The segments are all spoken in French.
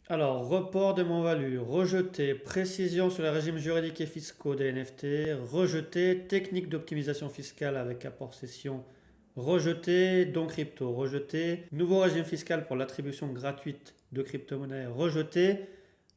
Alors, report de moins-value, rejeté, précision sur les régimes juridiques et fiscaux des NFT, rejeté, technique d'optimisation fiscale avec apport cession, rejeté, don crypto, rejeté, nouveau régime fiscal pour l'attribution gratuite de crypto-monnaies, rejeté,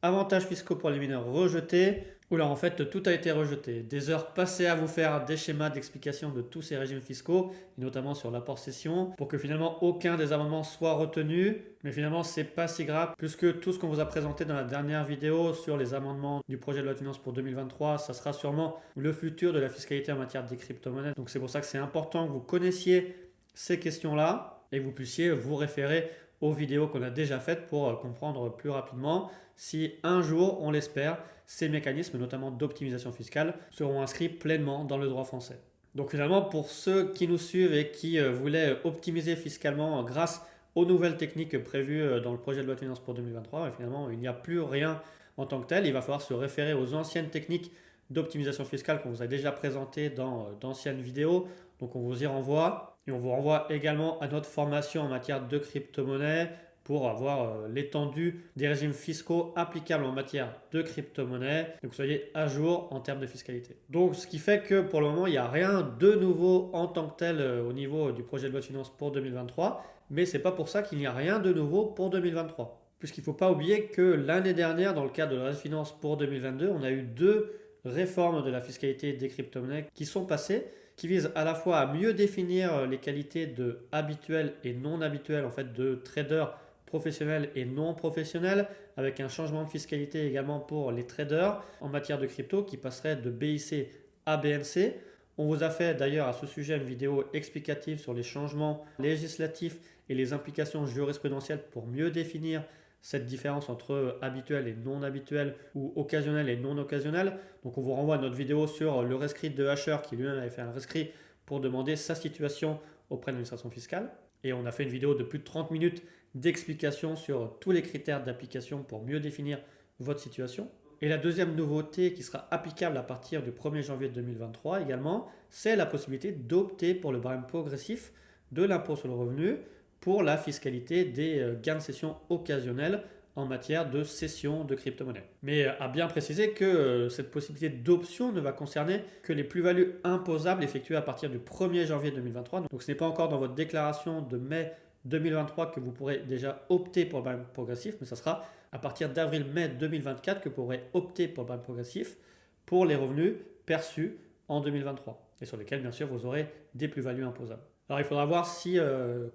avantages fiscaux pour les mineurs, rejeté. Oula, en fait, tout a été rejeté. Des heures passées à vous faire des schémas d'explication de tous ces régimes fiscaux, et notamment sur l'apport cession, pour que finalement aucun des amendements soit retenu. Mais finalement, c'est pas si grave, puisque tout ce qu'on vous a présenté dans la dernière vidéo sur les amendements du projet de loi de finances pour 2023, ça sera sûrement le futur de la fiscalité en matière des crypto-monnaies. Donc c'est pour ça que c'est important que vous connaissiez ces questions-là et que vous puissiez vous référer aux vidéos qu'on a déjà faites pour comprendre plus rapidement si un jour, on l'espère, ces mécanismes, notamment d'optimisation fiscale, seront inscrits pleinement dans le droit français. Donc finalement, pour ceux qui nous suivent et qui voulaient optimiser fiscalement grâce aux nouvelles techniques prévues dans le projet de loi de finances pour 2023, et finalement, il n'y a plus rien en tant que tel. Il va falloir se référer aux anciennes techniques d'optimisation fiscale qu'on vous a déjà présentées dans d'anciennes vidéos. Donc on vous y renvoie. Et on vous renvoie également à notre formation en matière de crypto-monnaie pour avoir l'étendue des régimes fiscaux applicables en matière de crypto-monnaie, et que vous soyez à jour en termes de fiscalité. Donc ce qui fait que pour le moment, il n'y a rien de nouveau en tant que tel au niveau du projet de loi de finances pour 2023, mais c'est pas pour ça qu'il n'y a rien de nouveau pour 2023. Puisqu'il ne faut pas oublier que l'année dernière, dans le cadre de la loi de finances pour 2022, on a eu deux réformes de la fiscalité des crypto-monnaies qui sont passées, qui visent à la fois à mieux définir les qualités de habituelles et non habituelles en fait de traders professionnels et non professionnels, avec un changement de fiscalité également pour les traders en matière de crypto qui passerait de BIC à BNC. On vous a fait d'ailleurs à ce sujet une vidéo explicative sur les changements législatifs et les implications jurisprudentielles pour mieux définir cette différence entre habituel et non habituel ou occasionnel et non occasionnel. Donc on vous renvoie à notre vidéo sur le rescrit de Hasher qui lui-même avait fait un rescrit pour demander sa situation auprès de l'administration fiscale. Et on a fait une vidéo de plus de 30 minutes d'explication sur tous les critères d'application pour mieux définir votre situation. Et la deuxième nouveauté qui sera applicable à partir du 1er janvier 2023 également, c'est la possibilité d'opter pour le barème progressif de l'impôt sur le revenu pour la fiscalité des gains de cession occasionnels en matière de cession de crypto-monnaies. Mais à bien préciser que cette possibilité d'option ne va concerner que les plus-values imposables effectuées à partir du 1er janvier 2023. Donc ce n'est pas encore dans votre déclaration de mai 2023 que vous pourrez déjà opter pour le barème progressif, mais ça sera à partir d'avril-mai 2024 que vous pourrez opter pour le barème progressif pour les revenus perçus en 2023 et sur lesquels bien sûr vous aurez des plus-values imposables. Alors il faudra voir si,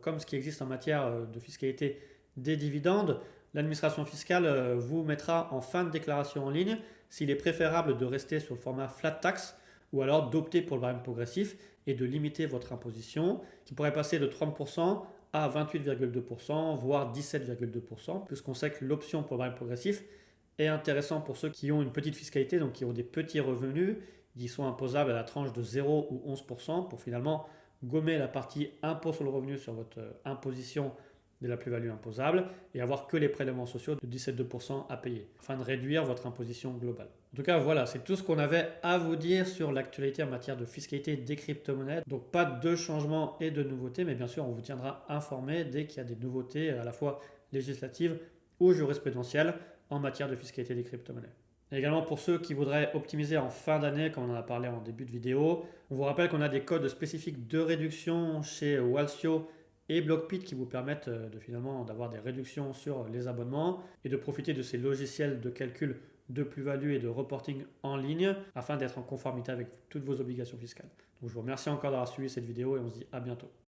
comme ce qui existe en matière de fiscalité des dividendes, l'administration fiscale vous mettra en fin de déclaration en ligne s'il est préférable de rester sur le format flat tax ou alors d'opter pour le barème progressif et de limiter votre imposition qui pourrait passer de 30% à 28,2%, voire 17,2%, puisqu'on sait que l'option pour le barème progressif est intéressant pour ceux qui ont une petite fiscalité, donc qui ont des petits revenus, qui sont imposables à la tranche de 0 ou 11%, pour finalement gommer la partie impôt sur le revenu sur votre imposition de la plus-value imposable et avoir que les prélèvements sociaux de 17,2% à payer, afin de réduire votre imposition globale. En tout cas, voilà, c'est tout ce qu'on avait à vous dire sur l'actualité en matière de fiscalité des crypto-monnaies. Donc pas de changements et de nouveautés, mais bien sûr, on vous tiendra informé dès qu'il y a des nouveautés à la fois législatives ou jurisprudentielles en matière de fiscalité des crypto-monnaies. Et également pour ceux qui voudraient optimiser en fin d'année, comme on en a parlé en début de vidéo, on vous rappelle qu'on a des codes spécifiques de réduction chez Walsio et Blockpit qui vous permettent de finalement d'avoir des réductions sur les abonnements et de profiter de ces logiciels de calcul de plus-value et de reporting en ligne afin d'être en conformité avec toutes vos obligations fiscales. Donc je vous remercie encore d'avoir suivi cette vidéo et on se dit à bientôt.